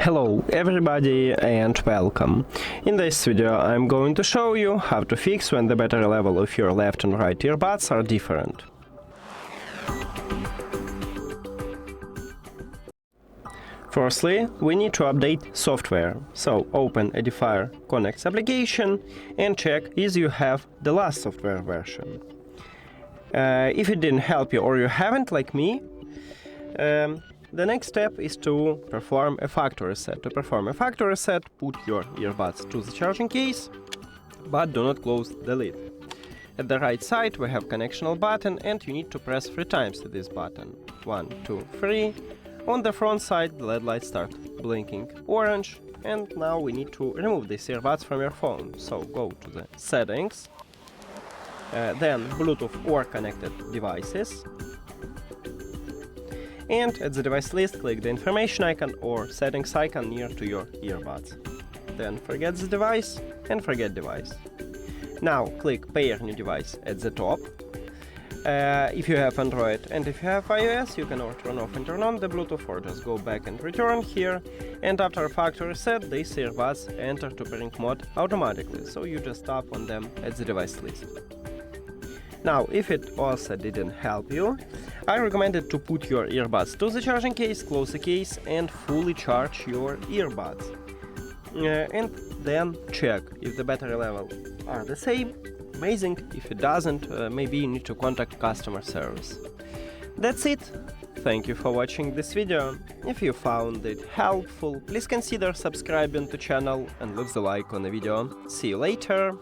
Hello everybody and welcome. In this video I'm going to show you how to fix when the battery level of your left and right earbuds are different. Firstly, we need to update software. So open EDIFIER Connect application and check if you have the last software version. If it didn't help you or you haven't, like me, the next step is to perform a factory reset. To perform a factory reset, put your earbuds to the charging case, but do not close the lid. At the right side we have connectional button and you need to press 3 times this button. 1, 2, 3. On the front side the LED lights start blinking orange, and now we need to remove these earbuds from your phone. So go to the settings, then Bluetooth or connected devices, and at the device list click the information icon or settings icon near to your earbuds. Then forget the device and forget device. Now click pair new device at the top. If you have Android and if you have iOS, you can turn off and turn on the Bluetooth or just go back and return here, and after factory reset these earbuds enter to pairing mode automatically, so you just tap on them at the device list. Now, if it also didn't help you, I recommend it to put your earbuds to the charging case, close the case and fully charge your earbuds. And then check if the battery level are the same. Amazing. If it doesn't, maybe you need to contact customer service. That's it. Thank you for watching this video. If you found it helpful, please consider subscribing to the channel and leave the like on the video. See you later.